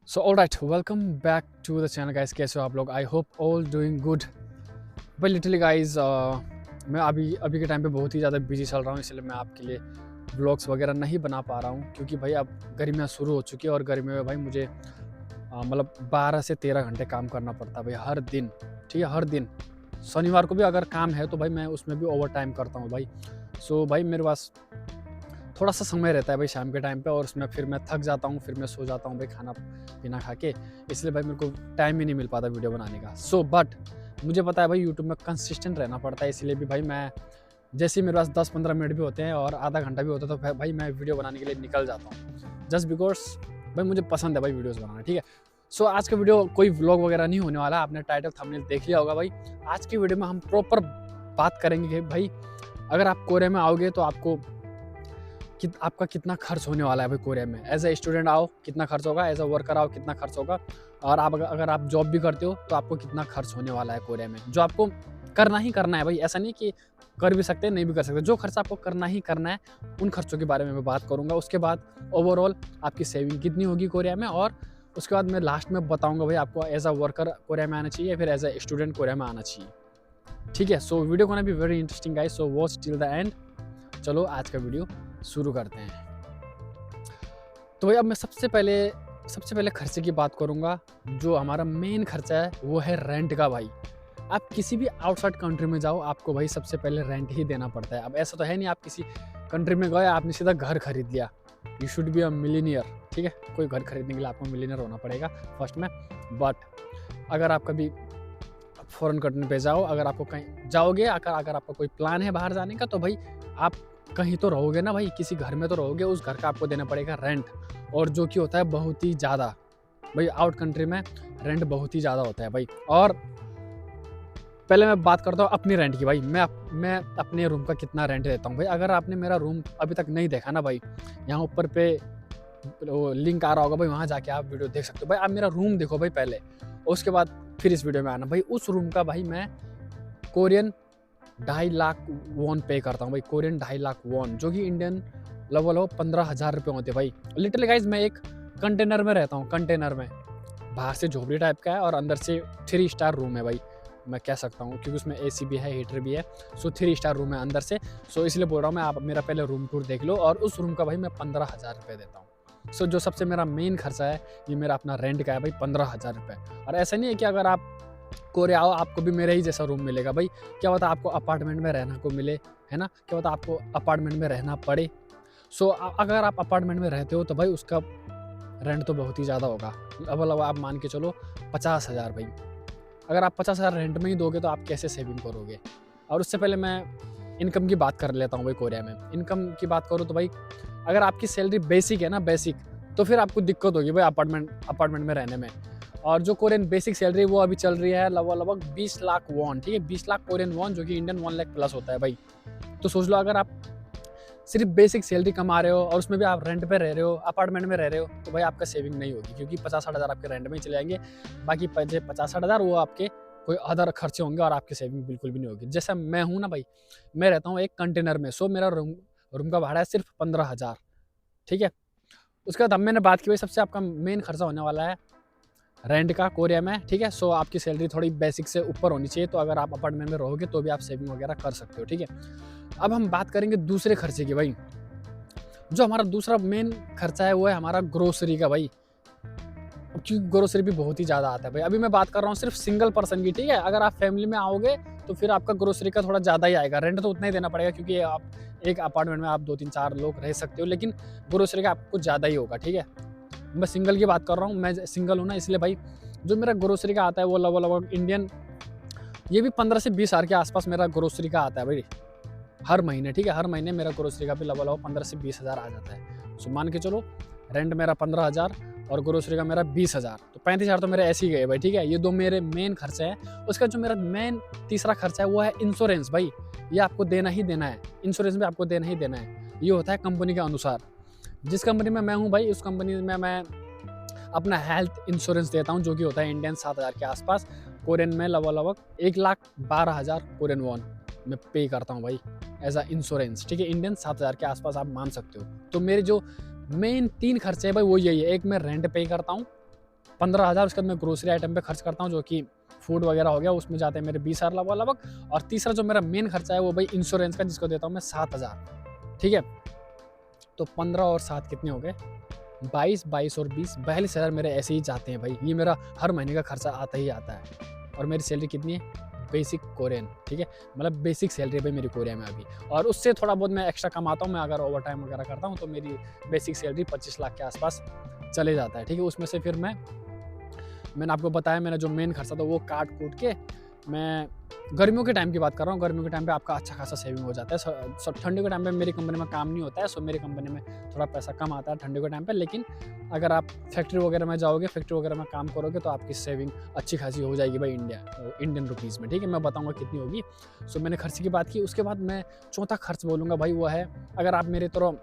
So alright, welcome back to the channel guys. कैसे हो आप लोग? I hope all doing good. भाई लिटरली गाइस, मैं अभी अभी के टाइम पे बहुत ही ज़्यादा बिजी चल रहा हूँ, इसलिए मैं आपके लिए व्लॉग्स वगैरह नहीं बना पा रहा हूँ, क्योंकि भाई अब गर्मियाँ शुरू हो चुकी है और गर्मियों में भाई मुझे मतलब 12 से 13 घंटे काम करना पड़ता है भाई, हर दिन। ठीक है, हर दिन। शनिवार को भी अगर काम है तो भाई मैं उसमें भी ओवर टाइम करता हूँ भाई। सो भाई मेरे पास थोड़ा सा समय रहता है भाई शाम के टाइम पे, और उसमें फिर मैं थक जाता हूँ, फिर मैं सो जाता हूँ भाई खाना पीना खा के। इसलिए भाई मेरे को टाइम ही नहीं मिल पाता वीडियो बनाने का। सो बट मुझे पता है भाई यूट्यूब में कंसिस्टेंट रहना पड़ता है, इसलिए भी भाई मैं जैसे ही मेरे पास 10-15 मिनट भी होते हैं और आधा घंटा भी होता है तो भाई मैं वीडियो बनाने के लिए निकल जाता हूँ, जस्ट बिकॉज भाई मुझे पसंद है भाई वीडियोज़ बनाना। ठीक है, सो आज का वीडियो कोई व्लॉग वगैरह नहीं होने वाला, आपने टाइटल थंबनेल देख लिया होगा भाई। आज की वीडियो में हम प्रॉपर बात करेंगे कि भाई अगर आप कोरिया में आओगे तो आपको आपका कितना खर्च होने वाला है भाई कोरिया में। एज ए स्टूडेंट आओ कितना खर्च होगा, एज अ वर्कर आओ कितना खर्च होगा, और आप अगर आप जॉब भी करते हो तो आपको कितना खर्च होने वाला है कोरिया में, जो आपको करना ही करना है भाई। ऐसा नहीं कि कर भी सकते हैं नहीं भी कर सकते, जो खर्च आपको करना ही करना है उन खर्चों के बारे में मैं बात करूंगा। उसके बाद ओवरऑल आपकी सेविंग कितनी होगी कोरिया में, और उसके बाद मैं लास्ट में बताऊंगा भाई आपको एज अ वर्कर कोरिया में आना चाहिए या फिर एज अ स्टूडेंट कोरिया में आना चाहिए। ठीक है, so video gonna be very interesting guys, so watch till the end. चलो आज का वीडियो शुरू करते हैं। तो भाई अब मैं सबसे पहले खर्चे की बात करूँगा। जो हमारा मेन खर्चा है वो है रेंट का भाई। आप किसी भी आउटसाइड कंट्री में जाओ, आपको भाई सबसे पहले रेंट ही देना पड़ता है। अब ऐसा तो है नहीं आप किसी कंट्री में गए आपने सीधा घर खरीद लिया। You should be a millionaire. ठीक है, कोई घर खरीदने के लिए आपको मिलीनियर होना पड़ेगा फर्स्ट में। बट अगर आप कभी फॉरेन कंट्री पे जाओ, अगर आपको कहीं जाओगे, अगर आपका कोई प्लान है बाहर जाने का, तो भाई आप कहीं तो रहोगे ना भाई, किसी घर में तो रहोगे। उस घर का आपको देना पड़ेगा रेंट, और जो कि होता है बहुत ही ज़्यादा भाई। आउट कंट्री में रेंट बहुत ही ज़्यादा होता है भाई। और पहले मैं बात करता हूँ अपनी रेंट की भाई। मैं अपने रूम का कितना रेंट देता हूँ भाई। अगर आपने मेरा रूम अभी तक नहीं देखा ना भाई, यहाँ ऊपर पे वो लिंक आ रहा होगा भाई, वहाँ जाके आप वीडियो देख सकते हो भाई। आप मेरा रूम देखो भाई पहले, उसके बाद फिर इस वीडियो में आना भाई। उस रूम का भाई मैं कोरियन 2.5 लाख वॉन पे करता हूँ भाई। कोरियन 2.5 लाख वॉन, जो कि इंडियन लगभग 15,000 रुपये होते हैं भाई। लिटरली गाइज मैं एक कंटेनर में रहता हूँ, कंटेनर में। बाहर से झोपड़ी टाइप का है और अंदर से 3 स्टार रूम है भाई, मैं कह सकता हूँ, क्योंकि उसमें एसी भी है, हीटर भी है। सो 3 स्टार रूम है अंदर से। सो इसलिए बोल रहा हूँ मैं, आप मेरा पहले रूम टूर देख लो। और उस रूम का भाई मैं 15,000 रुपये देता हूँ। सो जो सबसे मेरा मेन खर्चा है ये मेरा अपना रेंट का है भाई, 15,000 रुपये। और ऐसा नहीं है कि अगर आप कोरिया आओ आपको भी मेरे ही जैसा रूम मिलेगा भाई। क्या पता आपको अपार्टमेंट में रहना को मिले, है ना, क्या पता आपको अपार्टमेंट में रहना पड़े। सो अगर आप अपार्टमेंट में रहते हो तो भाई उसका रेंट तो बहुत ही ज़्यादा होगा। अब आप मान के चलो 50,000 भाई। अगर आप 50,000 रेंट में ही दोगे तो आप कैसे सेविंग करोगे? और उससे पहले मैं इनकम की बात कर लेता हूँ भाई। कोरिया में इनकम की बात करूँ तो भाई अगर आपकी सैलरी बेसिक है ना, बेसिक, तो फिर आपको दिक्कत होगी भाई अपार्टमेंट में रहने में। और जो कोरियन बेसिक सैलरी वो अभी चल रही है लगभग 20 लाख वॉन। ठीक है, 20 लाख कोरियन वॉन, जो कि इंडियन 1 लाख प्लस होता है भाई। तो सोच लो अगर आप सिर्फ बेसिक सैलरी कमा रहे हो और उसमें भी आप रेंट पे रह रहे हो, अपार्टमेंट में रह रहे हो, तो भाई आपका सेविंग नहीं होगी, क्योंकि 50-60 हज़ार आपके रेंट में ही चले जाएंगे। बाकी 50-60 हज़ार वो आपके कोई अदर खर्चे होंगे और आपकी सेविंग बिल्कुल भी नहीं होगी। जैसा मैं हूँ ना भाई, मैं रहता हूँ एक कंटेनर में। सो मेरा रूम का भाड़ा है सिर्फ 15,000। ठीक है, उसके बाद हम मैंने बात की भाई सबसे आपका मेन खर्चा होने वाला है रेंट का कोरिया में। ठीक है, सो आपकी सैलरी थोड़ी बेसिक से ऊपर होनी चाहिए, तो अगर आप अपार्टमेंट में रहोगे तो भी आप सेविंग वगैरह कर सकते हो। ठीक है, अब हम बात करेंगे दूसरे खर्चे की भाई। जो हमारा दूसरा मेन खर्चा है वो है हमारा ग्रोसरी का भाई। क्योंकि ग्रोसरी भी बहुत ही ज़्यादा आता है भाई। अभी मैं बात कर रहा हूँ सिर्फ सिंगल पर्सन की। ठीक है, अगर आप फैमिली में आओगे तो फिर आपका ग्रोसरी का थोड़ा ज़्यादा ही आएगा। रेंट तो उतना ही देना पड़ेगा, क्योंकि आप एक अपार्टमेंट में आप 2-3-4 लोग रह सकते हो, लेकिन ग्रोसरी का आपको ज़्यादा ही होगा। ठीक है, मैं सिंगल की बात कर रहा हूँ, मैं सिंगल हूँ ना, इसलिए भाई जो मेरा ग्रोसरी का आता है वो लगभग इंडियन, ये भी 15 से 20 हज़ार के आसपास मेरा ग्रोसरी का आता है भाई, हर महीने। ठीक है, हर महीने मेरा ग्रोसरी का भी लगभग 15 से 20 हज़ार आ जाता है। सो मान के चलो रेंट मेरा 15,000 और ग्रोसरी का मेरा 20,000, तो 35,000 तो मेरे ऐसे ही गए भाई। ठीक है, ये दो मेरे मेन खर्चे हैं। उसका जो मेरा मेन तीसरा खर्चा है वो है इंश्योरेंस भाई। ये आपको देना ही देना है, इंश्योरेंस भी आपको देना ही देना है। ये होता है कंपनी के अनुसार। जिस कंपनी में मैं हूँ भाई, उस कंपनी में मैं अपना हेल्थ इंश्योरेंस देता हूँ, जो कि होता है इंडियन 7,000 के आसपास। कोरियन में लगभग 1,12,000 कोरियन वॉन मैं पे करता हूँ भाई एज अ इंश्योरेंस। ठीक है, इंडियन 7,000 के आसपास आप मान सकते हो। तो मेरे जो मेन 3 खर्चे हैं भाई वो यही है। एक मैं रेंट पे करता हूँ, 15,000 उसके बाद मैं ग्रोसरी आइटम पे खर्च करता हूँ, जो कि फूड वगैरह हो गया, उसमें जाते हैं मेरे 20,000 लगभग। और तीसरा जो मेरा मेन खर्चा है वो भाई इंश्योरेंस का, जिसको देता हूँ मैं 7,000, ठीक है। तो 15 और 7 कितने हो गए, 22, 22 और 20, 42,000 मेरे ऐसे ही जाते हैं भाई। ये मेरा हर महीने का खर्चा आता ही आता है। और मेरी सैलरी कितनी है, बेसिक कोरियन, ठीक है, मतलब बेसिक सैलरी भाई मेरी कोरिया में अभी। और उससे थोड़ा बहुत मैं एक्स्ट्रा कमाता हूँ, मैं अगर ओवर टाइम वगैरह करता हूँ तो मेरी बेसिक सैलरी 25 लाख के आसपास चले जाता है, ठीक है। उसमें से फिर मैंने आपको बताया, मेरा जो मेन खर्चा था वो काट कूट के, मैं गर्मियों के टाइम की बात कर रहा हूँ। गर्मियों के टाइम पे आपका अच्छा खासा सेविंग हो जाता है। सब ठंडियों के टाइम पे मेरी कंपनी में काम नहीं होता है, सो मेरी कंपनी में थोड़ा पैसा कम आता है ठंडियों के टाइम पे। लेकिन अगर आप फैक्ट्री वगैरह में जाओगे, फैक्ट्री वगैरह में काम करोगे, तो आपकी सेविंग अच्छी खासी हो जाएगी भाई इंडियन रुपीज़ में, ठीक है। मैं बताऊँगा कितनी होगी। सो मैंने खर्चे की बात की। उसके बाद मैं चौथा खर्च बोलूँगा भाई, वो है, अगर आप मेरे तरह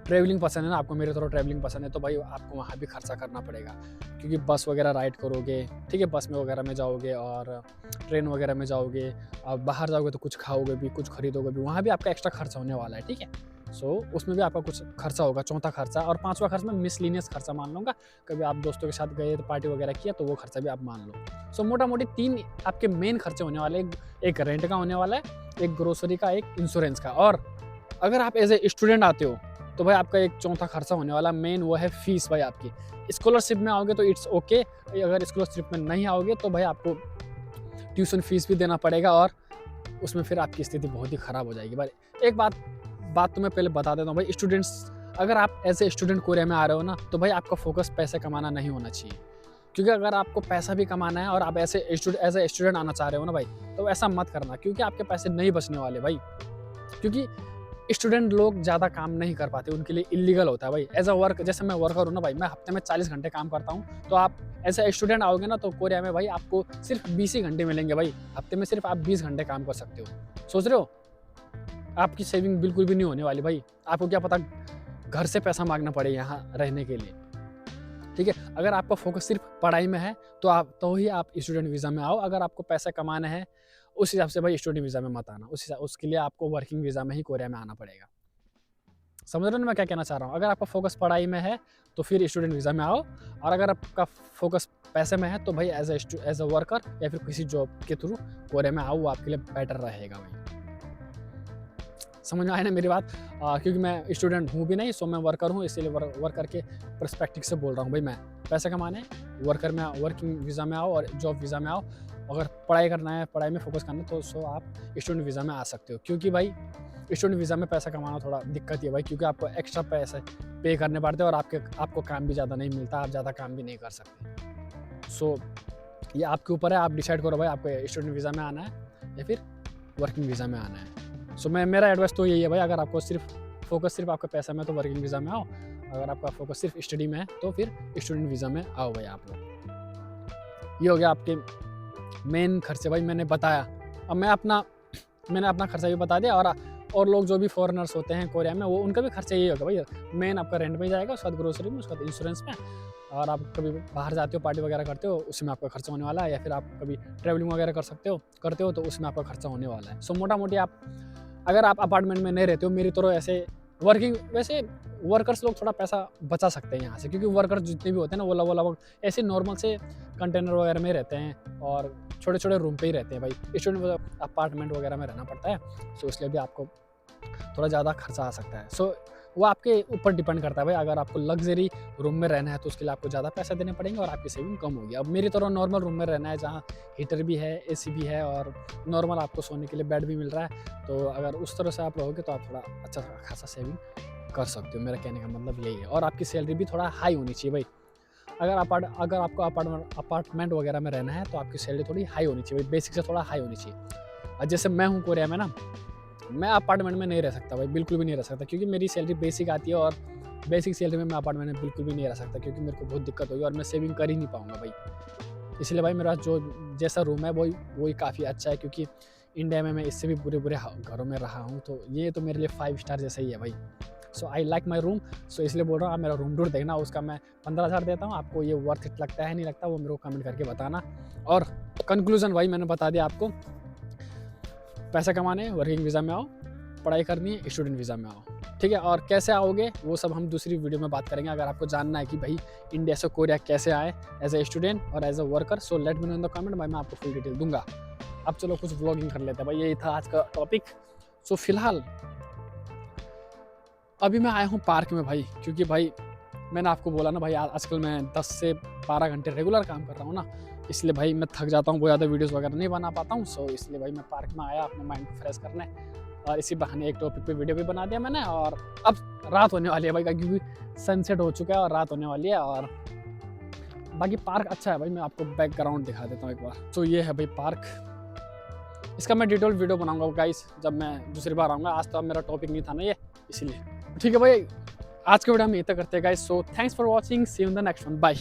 ट्रैवलिंग पसंद है ना, आपको मेरे तरह ट्रैवलिंग पसंद है, तो भाई आपको वहाँ भी खर्चा करना पड़ेगा। क्योंकि बस वगैरह राइड करोगे, ठीक है, बस में वगैरह में जाओगे और ट्रेन वगैरह में जाओगे, आप बाहर जाओगे तो कुछ खाओगे भी, कुछ खरीदोगे भी, वहाँ भी आपका एक्स्ट्रा खर्चा होने वाला है, ठीक है। सो उसमें भी आपका कुछ खर्चा होगा, चौथा खर्चा। और पाँचवा खर्च में मिसलिनियस खर्चा मान लूँगा, कभी आप दोस्तों के साथ गए तो पार्टी वगैरह किया, तो वो खर्चा भी आप मान लो। सो मोटा मोटी 3 आपके मेन खर्चे होने वाले, एक रेंट का होने वाला है, एक ग्रोसरी का, एक इंश्योरेंस का। और अगर आप एज ए स्टूडेंट आते हो तो भाई आपका एक चौथा खर्चा होने वाला मेन, वो है फीस भाई आपकी। स्कॉलरशिप में आओगे तो इट्स ओके, अगर स्कॉलरशिप में नहीं आओगे तो भाई आपको ट्यूशन फीस भी देना पड़ेगा, और उसमें फिर आपकी स्थिति बहुत ही ख़राब हो जाएगी भाई। एक बात तो मैं पहले बता देता हूँ भाई, स्टूडेंट्स, अगर आप एज ए स्टूडेंट कोरिया में आ रहे हो ना, तो भाई आपका फोकस पैसे कमाना नहीं होना चाहिए। क्योंकि अगर आपको पैसा भी कमाना है और आप एज ए स्टूडेंट आना चाह रहे हो ना भाई, तो ऐसा मत करना, क्योंकि आपके पैसे नहीं बचने वाले भाई। क्योंकि स्टूडेंट लोग ज़्यादा काम नहीं कर पाते, उनके लिए इलीगल होता है भाई। एज अ वर्क, जैसे मैं वर्कर हूँ ना भाई, मैं हफ्ते में 40 घंटे काम करता हूँ, तो आप एज ए स्टूडेंट आओगे ना, तो कोरिया में भाई आपको सिर्फ 20 ही घंटे मिलेंगे भाई। हफ्ते में सिर्फ आप 20 घंटे काम कर सकते हो। सोच रहे हो, आपकी सेविंग बिल्कुल भी नहीं होने वाली भाई। आपको क्या पता घर से पैसा मांगना पड़े यहाँ रहने के लिए, ठीक है। अगर आपका फोकस सिर्फ पढ़ाई में है तो ही आप स्टूडेंट वीज़ा में आओ। अगर आपको पैसा कमाना है, उस हिसाब से भाई स्टूडेंट वीज़ा में मत आना, उसके लिए आपको वर्किंग वीज़ा में ही कोरिया में आना पड़ेगा। समझ रहे हो ना मैं क्या कहना चाह रहा हूँ। अगर आपका फोकस पढ़ाई में है तो फिर स्टूडेंट वीज़ा में आओ, और अगर आपका फोकस पैसे में है तो भाई एज अ वर्कर या फिर किसी जॉब के थ्रू कोरिया में आओ, वो आपके लिए बेटर रहेगा भाई। समझ में आया ना मेरी बात। क्योंकि मैं स्टूडेंट हूँ भी नहीं, सो मैं वर्कर हूँ, इसीलिए वर्कर के पर्सपेक्टिव से बोल रहा हूँ भाई। मैं पैसे कमाने वर्कर में वर्किंग वीज़ा में आओ और जॉब वीज़ा में आओ। अगर पढ़ाई करना है, पढ़ाई में फोकस करना है, तो सो आप स्टूडेंट वीज़ा में आ सकते हो। क्योंकि भाई स्टूडेंट वीज़ा में पैसा कमाना थोड़ा दिक्कत ही है भाई, क्योंकि आपको एक्स्ट्रा पैसे पे करने पड़ते हैं और आपको काम भी ज़्यादा नहीं मिलता, आप ज़्यादा काम भी नहीं कर सकते। सो ये आपके ऊपर है, आप डिसाइड करो भाई आपको स्टूडेंट वीज़ा में आना है या फिर वर्किंग वीज़ा में आना है। सो मेरा एडवाइस तो यही है भाई, अगर आपको फोकस सिर्फ आपका पैसा में, तो वर्किंग वीज़ा में आओ। अगर आपका फोकस सिर्फ स्टडी में है तो फिर स्टूडेंट वीज़ा में आओ भाई आप लोग। ये हो गया आपके मेन खर्चे भाई, मैंने बताया। अब मैंने अपना खर्चा भी बता दिया। और लोग जो भी फॉरेनर्स होते हैं कोरिया में, वो उनका भी खर्चा यही होगा भाई। मेन आपका रेंट में जाएगा, उसके बाद ग्रोसरी में, उसके बाद इंश्योरेंस में। और आप कभी बाहर जाते हो, पार्टी वगैरह करते हो, उसमें आपका खर्चा होने वाला है। या फिर आप कभी ट्रैवलिंग वगैरह करते हो तो उसमें आपका खर्चा होने वाला है। सो मोटा मोटी अगर आप अपार्टमेंट में नहीं रहते हो मेरी तरह, ऐसे वैसे वर्कर्स लोग थोड़ा पैसा बचा सकते हैं यहाँ से, क्योंकि वर्कर्स जितने भी होते हैं ना, वो लगभग ऐसे नॉर्मल से कंटेनर वगैरह में रहते हैं और छोटे छोटे रूम पे ही रहते हैं भाई। स्टूडेंट अपार्टमेंट वगैरह में रहना पड़ता है, सो इसलिए भी आपको थोड़ा ज़्यादा खर्चा आ सकता है। सो वो आपके ऊपर डिपेंड करता है भाई। अगर आपको लग्जरी रूम में रहना है तो उसके लिए आपको ज़्यादा पैसा देने पड़ेंगे और आपकी सेविंग कम होगी। अब मेरी तरह नॉर्मल रूम में रहना है, जहाँ हीटर भी है, एसी भी है और नॉर्मल आपको सोने के लिए बेड भी मिल रहा है, तो अगर उस तरह से आप रहोगे तो आप थोड़ा अच्छा खासा सेविंग कर सकते हो। मेरा कहने का मतलब यही है। और आपकी सैलरी भी थोड़ा हाई होनी चाहिए भाई। अगर आपको अपार्टमेंट वगैरह में रहना है तो आपकी सैलरी थोड़ी हाई होनी चाहिए भाई, बेसिक से थोड़ा हाई होनी चाहिए। और जैसे मैं हूँ कोरिया में ना, मैं अपार्टमेंट में नहीं रह सकता भाई, बिल्कुल भी नहीं रह सकता, क्योंकि मेरी सैलरी बेसिक आती है और बेसिक सैलरी में मैं अपार्टमेंट में बिल्कुल भी नहीं रह सकता, क्योंकि मेरे को बहुत दिक्कत होगी और मैं सेविंग कर ही नहीं पाऊँगा भाई। इसलिए भाई मेरा जो जैसा रूम है वही काफ़ी अच्छा है, क्योंकि इंडिया में मैं इससे भी बुरे घरों में रहा हूँ, तो ये तो मेरे लिए 5 स्टार जैसा ही है भाई। सो आई लाइक माई रूम। सो इसलिए बोल रहा हूँ, आप मेरा रूम टूर देखना, उसका मैं 15,000 देता हूँ। आपको ये वर्थ इट लगता है नहीं लगता, वो मेरे को कमेंट करके बताना। और कंक्लूजन भाई मैंने बता दिया आपको, पैसा कमाने वर्किंग वीज़ा में आओ, पढ़ाई करनी है स्टूडेंट वीज़ा में आओ, ठीक है। और कैसे आओगे वो सब हम दूसरी वीडियो में बात करेंगे। अगर आपको जानना है कि भाई इंडिया से कोरिया कैसे आए एज ए स्टूडेंट और as a worker, so let me know in the comment, भाई मैं आपको फुल डिटेल दूंगा। अब चलो कुछ व्लॉगिंग कर लेते हैं भाई, यही था आज का टॉपिक। सो फिलहाल अभी मैं आया हूँ पार्क में भाई, क्योंकि भाई मैंने आपको बोला ना भाई आजकल मैं 10 से 12 घंटे रेगुलर काम कर रहा हूँ ना, इसलिए भाई मैं थक जाता हूँ, बहुत ज़्यादा वीडियोस वगैरह नहीं बना पाता हूँ। सो इसलिए भाई मैं पार्क में आया अपने माइंड को फ्रेश करने, और इसी बहाने एक टॉपिक पे वीडियो भी बना दिया मैंने। और अब रात होने वाली है भाई, क्योंकि सनसेट हो चुका है और रात होने वाली है। और बाकी पार्क अच्छा है भाई, मैं आपको बैकग्राउंड दिखा देता हूँ एक बार। तो ये है भाई पार्क, इसका मैं डिटेल वीडियो बनाऊंगा गाइस जब मैं दूसरी बार आऊँगा। आज तो अब मेरा टॉपिक नहीं था ना ये, इसीलिए ठीक है भाई। आज के वीडियो हम यहीं तक करते हैं guys. So thanks for watching, see you in the next one, bye.